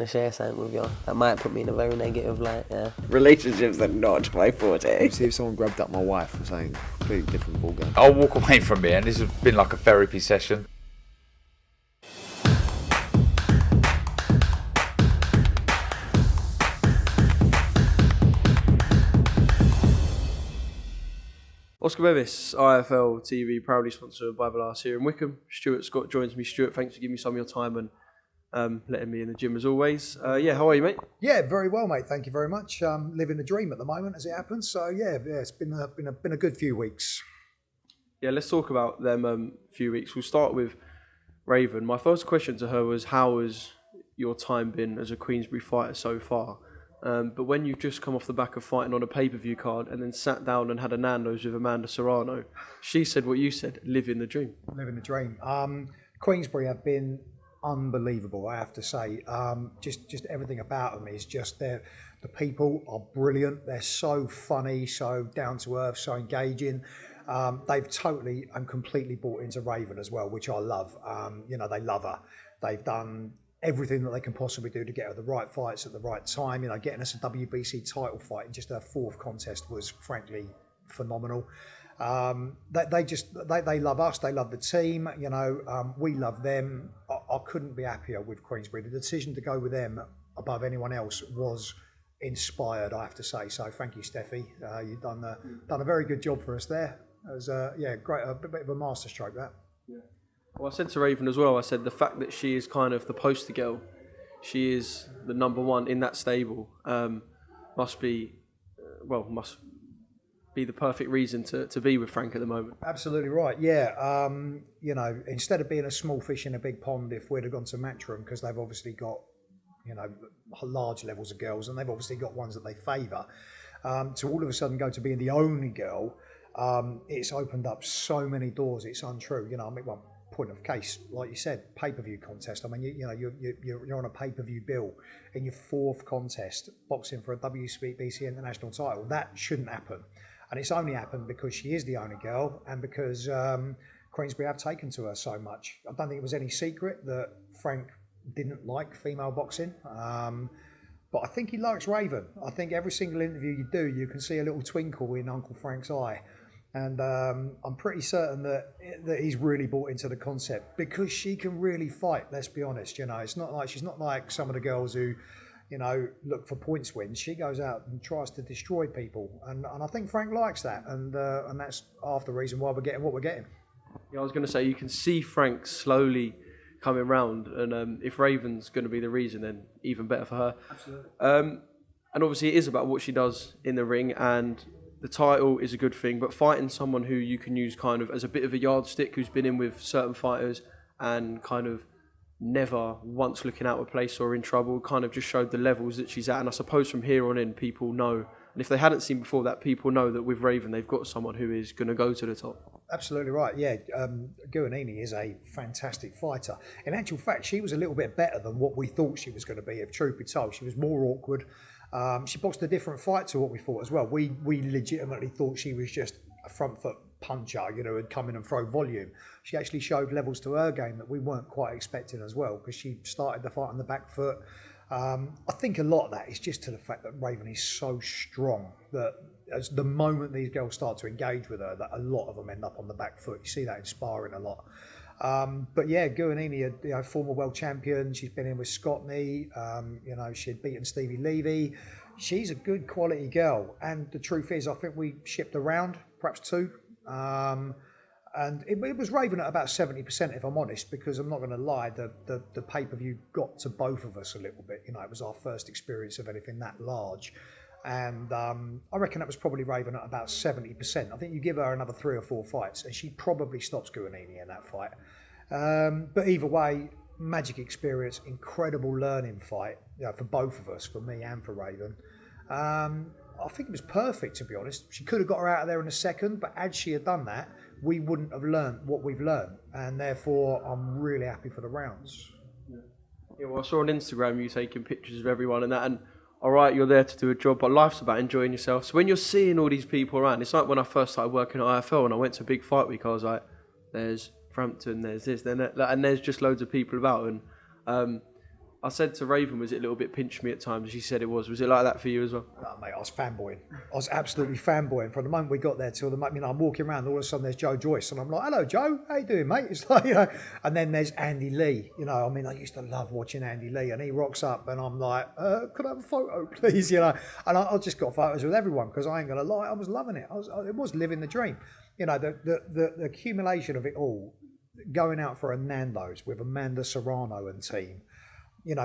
to share something with you. That might put me in a very negative light, yeah. Relationships are not my forte. See if someone grabbed up my wife or something, completely different ballgame. I'll walk away from here, and this has been like a therapy session. Oscar Bevis, IFL TV, proudly sponsored by Balas here in Wickham. Stuart Scott joins me. Stuart, thanks for giving me some of your time and letting me in the gym as always. How are you, mate? Yeah, very well, mate. Thank you very much. Living the dream at the moment as it happens. So it's been a good few weeks. Yeah, let's talk about them few weeks. We'll start with Raven. My first question to her was, how has your time been as a Queensberry fighter so far? But when you've just come off the back of fighting on a pay-per-view card and then sat down and had a Nando's with Amanda Serrano, she said what you said, living the dream. Living the dream. Queensberry have been unbelievable, I have to say. Just everything about them is just the people are brilliant. They're so funny, so down to earth, so engaging. They've totally and completely bought into Raven as well, which I love. They love her. They've done everything that they can possibly do to get her the right fights at the right time. Getting us a WBC title fight in just her fourth contest was frankly phenomenal. They love us. They love the team. We love them. I couldn't be happier with Queensberry. The decision to go with them above anyone else was inspired, I have to say. So thank you, Steffi. You've done a very good job for us there. It was great. A bit of a masterstroke that. Yeah. Well, I said to Raven as well, I said the fact that she is kind of the poster girl, she is the number one in that stable, must be the perfect reason to be with Frank at the moment. Absolutely right, yeah. Instead of being a small fish in a big pond, if we'd have gone to Matchroom, because they've obviously got, large levels of girls, and they've obviously got ones that they favour, to all of a sudden go to being the only girl, it's opened up so many doors, it's untrue. One point of case, like you said, pay-per-view contest. I mean, you're on a pay-per-view bill in your fourth contest, boxing for a WBC international title. That shouldn't happen, and it's only happened because she is the only girl, and because Queensberry have taken to her so much. I don't think it was any secret that Frank didn't like female boxing, but I think he likes Raven. I think every single interview you do, you can see a little twinkle in Uncle Frank's eye. And I'm pretty certain that he's really bought into the concept because she can really fight. Let's be honest. It's not like she's not like some of the girls who, look for points wins. She goes out and tries to destroy people, and I think Frank likes that, and that's half the reason why we're getting what we're getting. Yeah, I was going to say you can see Frank slowly coming round, and if Raven's going to be the reason, then even better for her. Absolutely. And obviously it is about what she does in the ring, and the title is a good thing, but fighting someone who you can use kind of as a bit of a yardstick, who's been in with certain fighters and kind of never once looking out of place or in trouble, kind of just showed the levels that she's at. And I suppose from here on in, people know, and if they hadn't seen before that, people know that with Raven, they've got someone who is going to go to the top. Absolutely right, yeah. Guanini is a fantastic fighter. In actual fact, she was a little bit better than what we thought she was going to be, if truth be told. She was more awkward. She boxed a different fight to what we thought as well. We legitimately thought she was just a front foot puncher, who'd come in and throw volume. She actually showed levels to her game that we weren't quite expecting as well, because she started the fight on the back foot. I think a lot of that is just to the fact that Raven is so strong that as the moment these girls start to engage with her, that a lot of them end up on the back foot. You see that in sparring a lot. But yeah, Guanini, former world champion. She's been in with Scotney. She had beaten Stevie Levy. She's a good quality girl. And the truth is, I think we shipped around, perhaps two. And it was Raven at about 70%, if I'm honest, because I'm not going to lie, the pay-per-view got to both of us a little bit. It was our first experience of anything that large. And I reckon that was probably Raven at about 70%. I think you give her another 3 or 4 fights and she probably stops Guanini in that fight. But either way, magic experience, incredible learning fight, for both of us, for me and for Raven. I think it was perfect, to be honest. She could have got her out of there in a second, but had she had done that, we wouldn't have learnt what we've learned. And therefore, I'm really happy for the rounds. Yeah, well, I saw on Instagram you taking pictures of everyone and that, and all right, you're there to do a job, but life's about enjoying yourself. So when you're seeing all these people around, it's like when I first started working at IFL and I went to a big fight week, I was like, there's Frampton, there's this, then that, and there's just loads of people about. And I said to Raven, was it a little bit pinch me at times? She said it was. Was it like that for you as well? Oh, mate, I was fanboying. I was absolutely fanboying from the moment we got there till the moment, I'm walking around, all of a sudden there's Joe Joyce, and I'm like, hello, Joe, how you doing, mate? It's like, and then there's Andy Lee. I used to love watching Andy Lee, and he rocks up, and I'm like, could I have a photo, please? And I just got photos with everyone, because I ain't going to lie, I was loving it. It was living the dream. The accumulation of it all, going out for a Nando's with Amanda Serrano and team,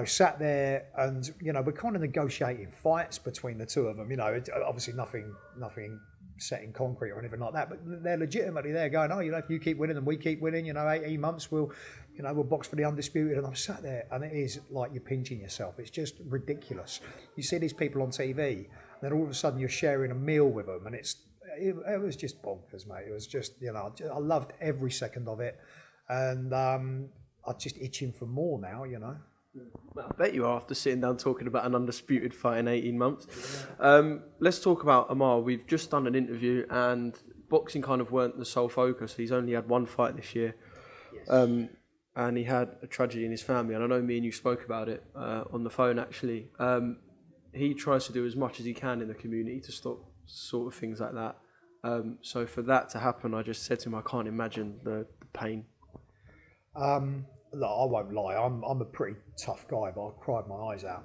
sat there and, we're kind of negotiating fights between the two of them. Obviously nothing set in concrete or anything like that, but they're legitimately there going, if you keep winning and we keep winning, 18 months, we'll box for the undisputed. And I'm sat there and it is like you're pinching yourself. It's just ridiculous. You see these people on TV, and then all of a sudden you're sharing a meal with them, and it was just bonkers, mate. It was just, I loved every second of it. And I'm just itching for more now, Well, I bet you are after sitting down talking about an undisputed fight in 18 months. Let's talk about Amar. We've just done an interview, and boxing kind of weren't the sole focus. He's only had one fight this year. Yes. And he had a tragedy in his family. And I know me and you spoke about it on the phone, actually. He tries to do as much as he can in the community to stop sort of things like that. So for that to happen, I just said to him, I can't imagine the pain. Look, I won't lie. I'm a pretty tough guy, but I cried my eyes out.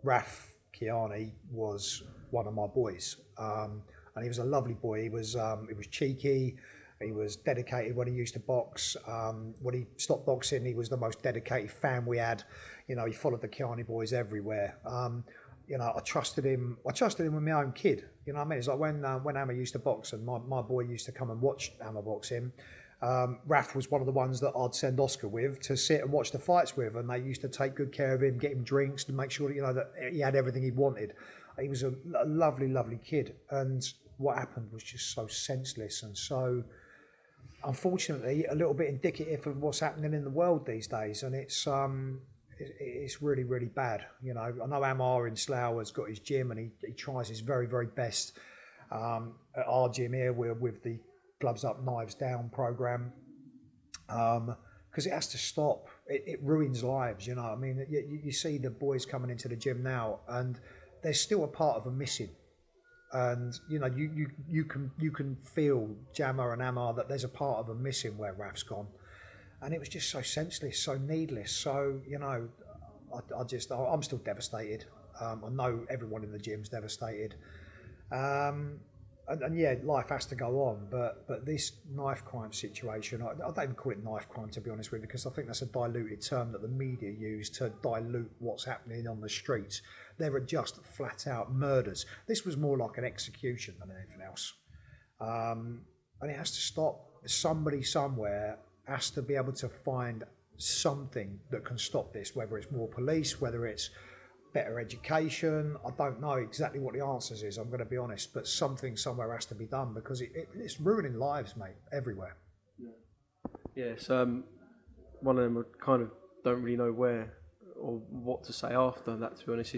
Raf Kiani was one of my boys, and he was a lovely boy. He was cheeky. He was dedicated when he used to box. When he stopped boxing, he was the most dedicated fan we had. He followed the Kiani boys everywhere. I trusted him. I trusted him with my own kid. It's like when Amma used to box, and my boy used to come and watch Amma boxing. Raf was one of the ones that I'd send Oscar with to sit and watch the fights with, and they used to take good care of him, get him drinks, to make sure that, that he had everything he wanted. He was a lovely, lovely kid, and what happened was just so senseless and so, unfortunately, a little bit indicative of what's happening in the world these days, and it's really, really bad. I know Amar in Slough has got his gym, and he tries his very, very best. At our gym here, we're with the Gloves Up, Knives Down program, because it has to stop. It ruins lives, you see the boys coming into the gym now, and there's still a part of them missing, and you can feel Jammer and Amar that there's a part of them missing where Raf's gone, and it was just so senseless, so needless. So I'm still devastated. I know everyone in the gym's devastated. And yeah, life has to go on, but this knife crime situation, I don't even call it knife crime, to be honest with you, because I think that's a diluted term that the media use to dilute what's happening on the streets. They were just flat out murders. This was more like an execution than anything else. And it has to stop. Somebody somewhere has to be able to find something that can stop this, whether it's more police, whether it's better education. I don't know exactly what the answers is, I'm going to be honest, but something somewhere has to be done, because it's ruining lives, mate, everywhere. Yeah, so one of them I kind of don't really know where or what to say after that, to be honest.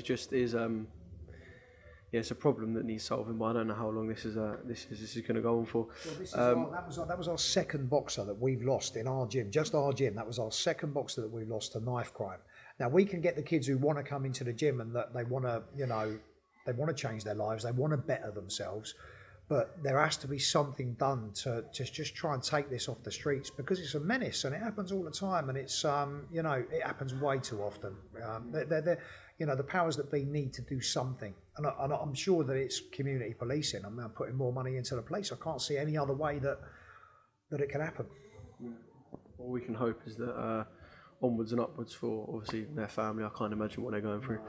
It's a problem that needs solving, but I don't know how long this is going to go on for. Well, that was our second boxer that we've lost in our gym, just our gym. That was our second boxer that we've lost to knife crime. Now, we can get the kids who want to come into the gym and that they want to, they want to change their lives, they want to better themselves, but there has to be something done to just try and take this off the streets, because it's a menace and it happens all the time, and it's, it happens way too often. The powers that be need to do something, and I'm sure that it's community policing. I'm now putting more money into the police. I can't see any other way that it can happen. All we can hope is that onwards and upwards for obviously their family. I can't imagine what they're going through.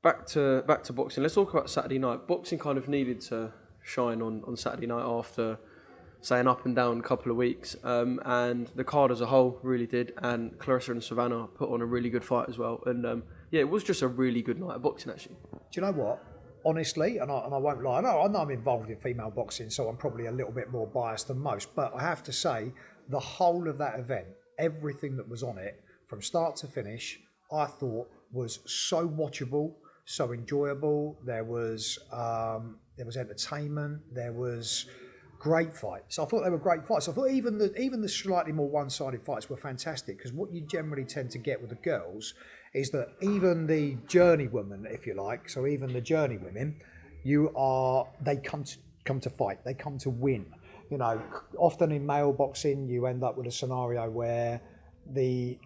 Back to boxing. Let's talk about Saturday night. Boxing kind of needed to shine on Saturday night after saying up and down a couple of weeks, and the card as a whole really did. And Clarissa and Serrano put on a really good fight as well. And it was just a really good night of boxing, actually. Do you know what? Honestly, and I won't lie, I know I'm involved in female boxing, so I'm probably a little bit more biased than most, but I have to say, the whole of that event, everything that was on it, from start to finish, I thought was so watchable, so enjoyable. There was entertainment. There was great fights. I thought they were great fights. I thought even the slightly more one-sided fights were fantastic, because what you generally tend to get with the girls is that even the journeywomen, if you like, so even the journeywomen, they come to fight. They come to win. You know, often in male boxing, you end up with a scenario where the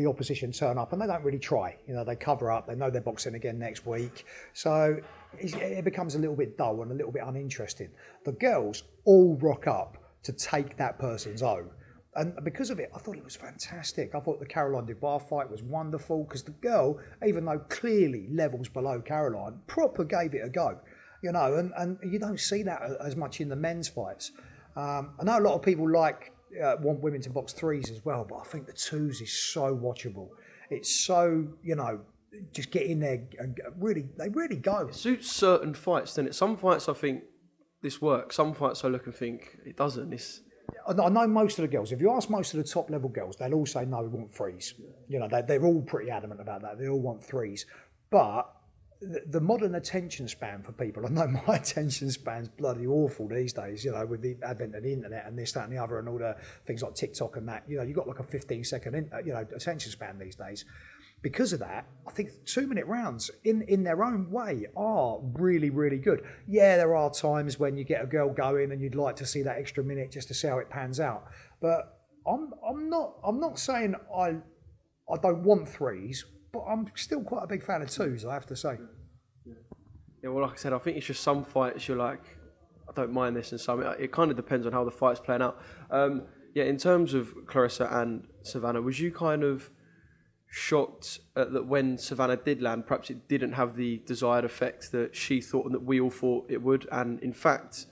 opposition turn up and they don't really try. You know, they cover up. They know they're boxing again next week, so it becomes a little bit dull and a little bit uninteresting. The girls all rock up to take that person's own. And because of it, I thought it was fantastic. I thought the Caroline Dubois fight was wonderful, because the girl, even though clearly levels below Caroline, proper gave it a go. You know, and you don't see that as much in the men's fights. I know a lot of people want women to box threes as well, but I think the twos is so watchable. It's so, you know, just get in there and they really go. It suits certain fights, doesn't it? Some fights I think this works. Some fights I look and think it doesn't. I know most of the girls. If you ask most of the top level girls, they'll all say no, we want threes. You know, they're all pretty adamant about that. They all want threes. But the modern attention span for people, I know my attention span's bloody awful these days, you know, with the advent of the internet and this, that and the other and all the things like TikTok and that. You know, you've got like a 15-second attention span these days. Because of that, I think 2-minute rounds in their own way are really, really good. Yeah, there are times when you get a girl going and you'd like to see that extra minute just to see how it pans out. But I'm not saying I don't want threes, but I'm still quite a big fan of twos, I have to say. Yeah, well, like I said, I think it's just some fights you're like, I don't mind this, and some it kind of depends on how the fight's playing out. In terms of Clarissa and Savannah, was you kind of shocked that when Savannah did land, perhaps it didn't have the desired effect that she thought and that we all thought it would? And in fact,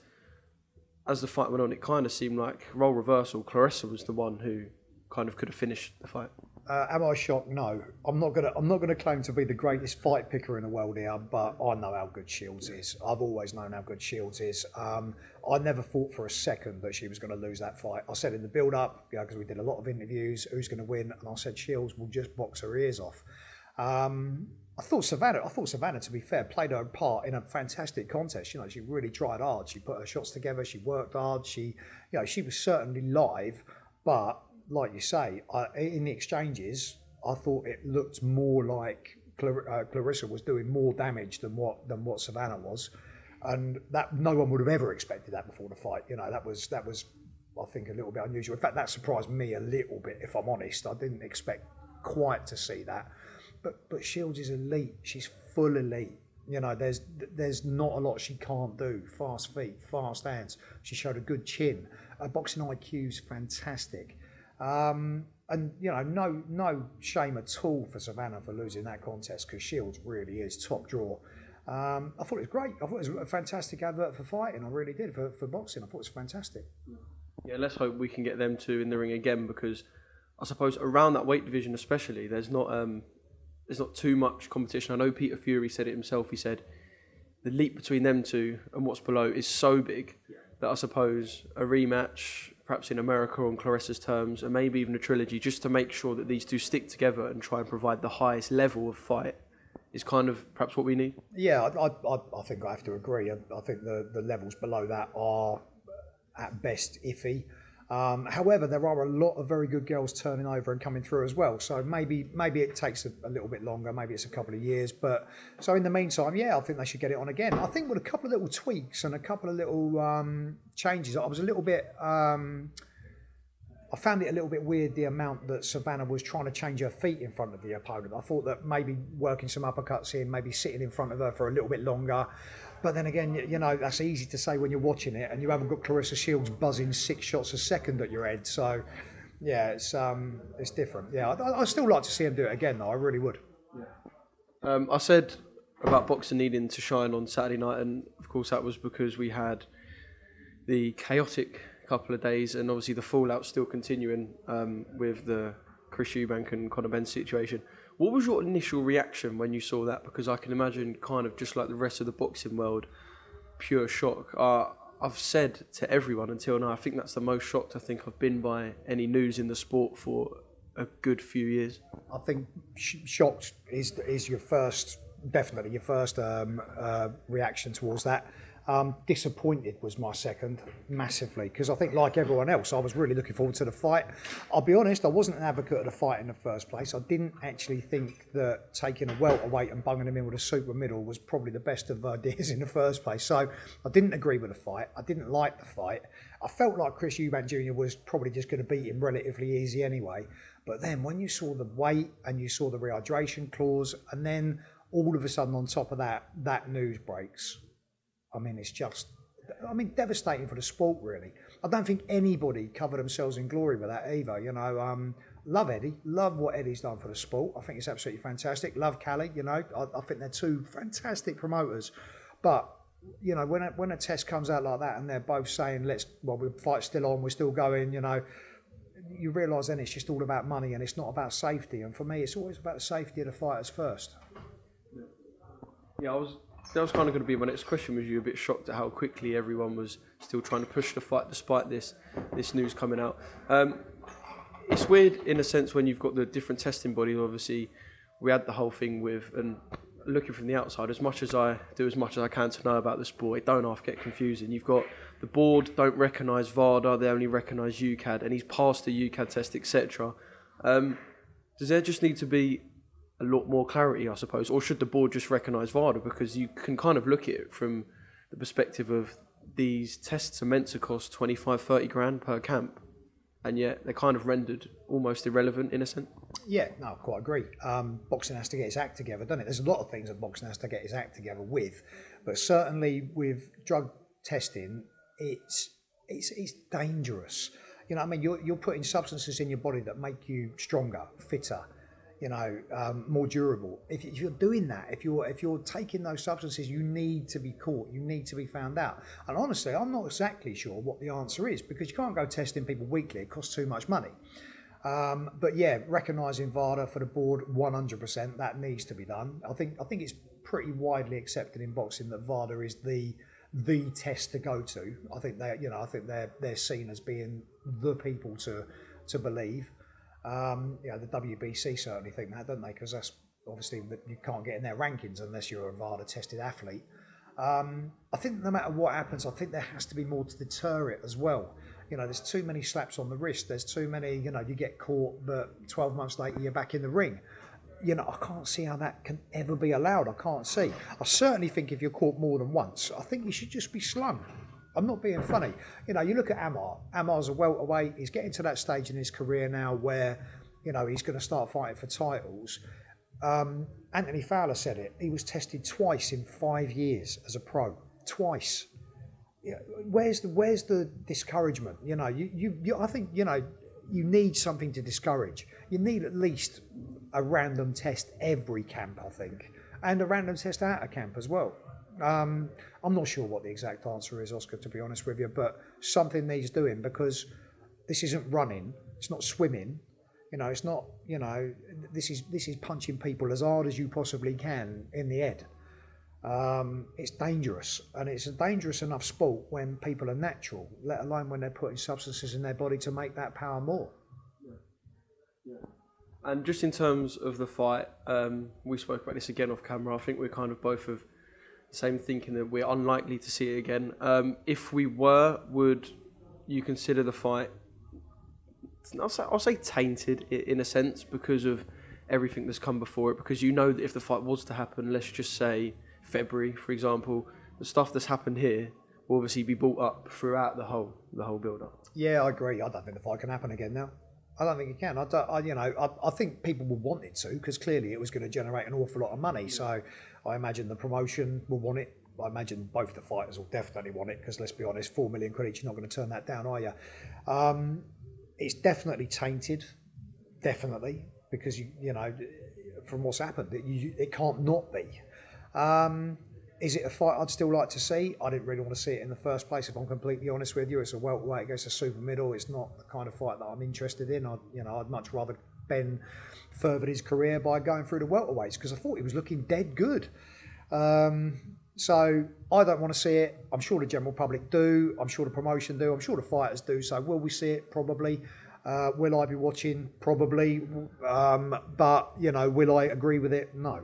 as the fight went on, it kind of seemed like role reversal. Clarissa was the one who kind of could have finished the fight. Am I shocked? No. I'm not gonna claim to be the greatest fight picker in the world here, but I know how good Shields is. I've always known how good Shields is. I never thought for a second that she was going to lose that fight. I said in the build-up, because we did a lot of interviews, who's going to win, and I said Shields will just box her ears off. I thought Savannah, to be fair, played her part in a fantastic contest. You know, she really tried hard. She put her shots together. She worked hard. She was certainly live, but like you say, in the exchanges, I thought it looked more like Clarissa was doing more damage than what Savannah was, and that no one would have ever expected that before the fight. You know, that was I think a little bit unusual. In fact, that surprised me a little bit, if I'm honest. I didn't expect quite to see that, but Shields is elite. She's full elite. You know, there's not a lot she can't do. Fast feet, fast hands. She showed a good chin. Her boxing IQ's fantastic. And you know, no shame at all for Savannah for losing that contest, because Shields really is top draw. I thought it was great. I thought it was a fantastic advert for fighting. I really did for boxing. I thought it was fantastic. Yeah, let's hope we can get them two in the ring again, because I suppose around that weight division especially, there's not too much competition. I know Peter Fury said it himself. He said the leap between them two and what's below is so big that I suppose a rematch, perhaps in America on Clarissa's terms, and maybe even a trilogy, just to make sure that these two stick together and try and provide the highest level of fight, is kind of perhaps what we need. Yeah, I think I have to agree. I think the levels below that are at best iffy. However, there are a lot of very good girls turning over and coming through as well. So maybe it takes a little bit longer. Maybe it's a couple of years. But so in the meantime, yeah, I think they should get it on again. I think with a couple of little tweaks and a couple of little changes, I was a little bit. I found it a little bit weird, the amount that Savannah was trying to change her feet in front of the opponent. I thought that maybe working some uppercuts in, maybe sitting in front of her for a little bit longer. But then again, you know, that's easy to say when you're watching it and you haven't got Clarissa Shields buzzing 6 shots a second at your head. So, yeah, it's different. Yeah, I still like to see him do it again, though. I really would. Yeah. I said about boxing needing to shine on Saturday night, and of course that was because we had the chaotic couple of days, and obviously the fallout still continuing with the Chris Eubank and Conor Benn situation. What was your initial reaction when you saw that? Because I can imagine, kind of just like the rest of the boxing world, pure shock. I've said to everyone until now, I think that's the most shocked I think I've been by any news in the sport for a good few years. I think shocked is your first, definitely your first reaction towards that. Disappointed was my second, massively, because I think, like everyone else, I was really looking forward to the fight. I'll be honest, I wasn't an advocate of the fight in the first place. I didn't actually think that taking a welterweight and bunging him in with a super middle was probably the best of ideas in the first place. So I didn't agree with the fight. I didn't like the fight. I felt like Chris Eubank Jr. was probably just going to beat him relatively easy anyway. But then when you saw the weight and you saw the rehydration clause, and then all of a sudden on top of that, that news breaks. I mean, it's just, devastating for the sport, really. I don't think anybody covered themselves in glory with that either. You know, love Eddie, love what Eddie's done for the sport. I think it's absolutely fantastic. Love Callie, you know, I think they're two fantastic promoters. But, you know, when a test comes out like that and they're both saying, the fight's still on, we're still going, you know, you realise then it's just all about money and it's not about safety. And for me, it's always about the safety of the fighters first. Yeah, that was kind of going to be my next question. Was you a bit shocked at how quickly everyone was still trying to push the fight despite this news coming out? It's weird in a sense when you've got the different testing bodies. Obviously, we had the whole thing with, and looking from the outside, as much as I can to know about the sport, it don't half get confusing. You've got the board don't recognise VADA, they only recognise UCAD, and he's passed the UCAD test, etc. Does there just need to be a lot more clarity, I suppose, or should the board just recognise VADA? Because you can kind of look at it from the perspective of these tests are meant to cost 25-30 grand per camp, and yet they're kind of rendered almost irrelevant in a sense. Yeah, no, I quite agree. Boxing has to get its act together, doesn't it? There's a lot of things that boxing has to get its act together with, but certainly with drug testing, it's dangerous. You know, I mean, you're putting substances in your body that make you stronger, fitter, you know, more durable. If you're doing that, if you're taking those substances, you need to be caught. You need to be found out. And honestly, I'm not exactly sure what the answer is, because you can't go testing people weekly. It costs too much money. But yeah, recognising VADA for the board, 100%, that needs to be done. I think it's pretty widely accepted in boxing that VADA is the test to go to. I think they're seen as being the people to believe. The WBC certainly think that, don't they? Because that's obviously that you can't get in their rankings unless you're a VADA tested athlete. I think no matter what happens, I think there has to be more to deter it as well. You know, there's too many slaps on the wrist. There's too many, you know, you get caught, but 12 months later you're back in the ring. You know, I can't see how that can ever be allowed. I can't see. I certainly think if you're caught more than once, I think you should just be slung. I'm not being funny. You know, you look at Amar. Amar's a welterweight. He's getting to that stage in his career now where, you know, he's going to start fighting for titles. Anthony Fowler said it. He was tested twice in 5 years as a pro. Twice. Yeah, where's the discouragement? You know, I think, you know, you need something to discourage. You need at least a random test every camp, I think, and a random test out of camp as well. I'm not sure what the exact answer is, Oscar, to be honest with you, but something needs doing, because this isn't running, it's not swimming, you know, it's not, you know, this is punching people as hard as you possibly can in the head. It's dangerous, and it's a dangerous enough sport when people are natural, let alone when they're putting substances in their body to make that power more. Yeah. And just in terms of the fight, we spoke about this again off camera. I think we're kind of both of the same thinking that we're unlikely to see it again. If we were, would you consider the fight, I'll say tainted in a sense, because of everything that's come before it? Because you know that if the fight was to happen, let's just say February, for example, the stuff that's happened here will obviously be brought up throughout the whole build-up. Yeah, I agree. I don't think the fight can happen again now. I don't think it can. I think people will want it to, because clearly it was going to generate an awful lot of money. So I imagine the promotion will want it. I imagine both the fighters will definitely want it, because let's be honest, $4 million quid each, you're not going to turn that down, are you? It's definitely tainted, definitely, because you know from what's happened, it can't not be. Is it a fight I'd still like to see? I didn't really want to see it in the first place, if I'm completely honest with you. It's a welterweight against a super middle. It's not the kind of fight that I'm interested in. I'd much rather Ben furthered his career by going through the welterweights, because I thought he was looking dead good. So I don't want to see it. I'm sure the general public do. I'm sure the promotion do. I'm sure the fighters do. So will we see it? Probably. Will I be watching? Probably. But, you know, will I agree with it? No.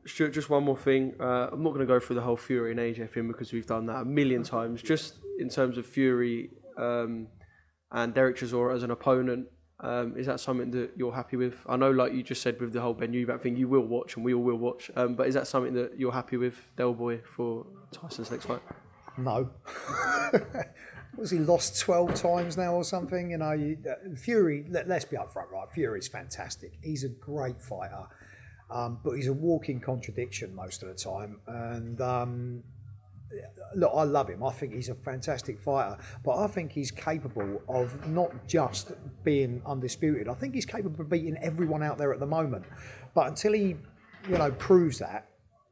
Stuart, just one more thing. I'm not going to go through the whole Fury and AJ thing because we've done that a million times. Just in terms of Fury and Derek Chisora as an opponent, is that something that you're happy with? I know, like you just said with the whole Ben Eubank thing, you will watch and we all will watch. But is that something that you're happy with, Del Boy, for Tyson's next fight? No. Was he lost 12 times now or something? You know, Fury, let's be upfront, right? Fury's fantastic. He's a great fighter, but he's a walking contradiction most of the time. And look, I love him. I think he's a fantastic fighter, but I think he's capable of not just being undisputed. I think he's capable of beating everyone out there at the moment. But until he, proves that,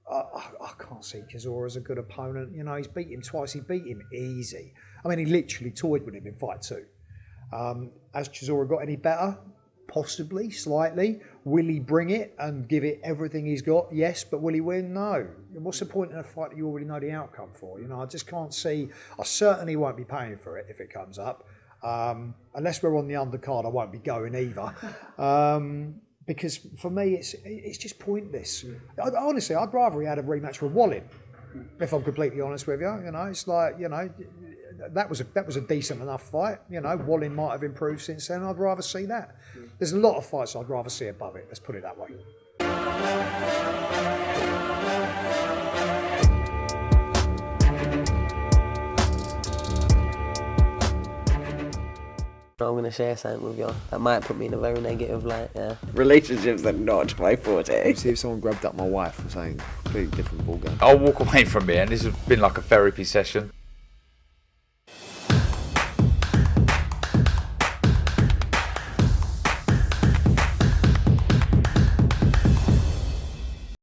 I can't see Chisora as a good opponent. You know, he's beat him twice. He beat him easy. I mean, he literally toyed with him in fight 2. Has Chisora got any better? Possibly, slightly. Will he bring it and give it everything he's got? Yes, but will he win? No. What's the point in a fight that you already know the outcome for? You know, I just can't see. I certainly won't be paying for it if it comes up. Unless we're on the undercard, I won't be going either. Because for me, it's just pointless. Honestly, I'd rather he had a rematch with Wallin, if I'm completely honest with you. You know, it's like, that was a decent enough fight. You know, Wallin might have improved since then. I'd rather see that. There's a lot of fights I'd rather see above it. Let's put it that way. I'm going to share something with you that might put me in a very negative light, yeah. Relationships are not my forte. See if someone grabbed up my wife and saying completely different ballgame. I'll walk away from it, and this has been like a therapy session.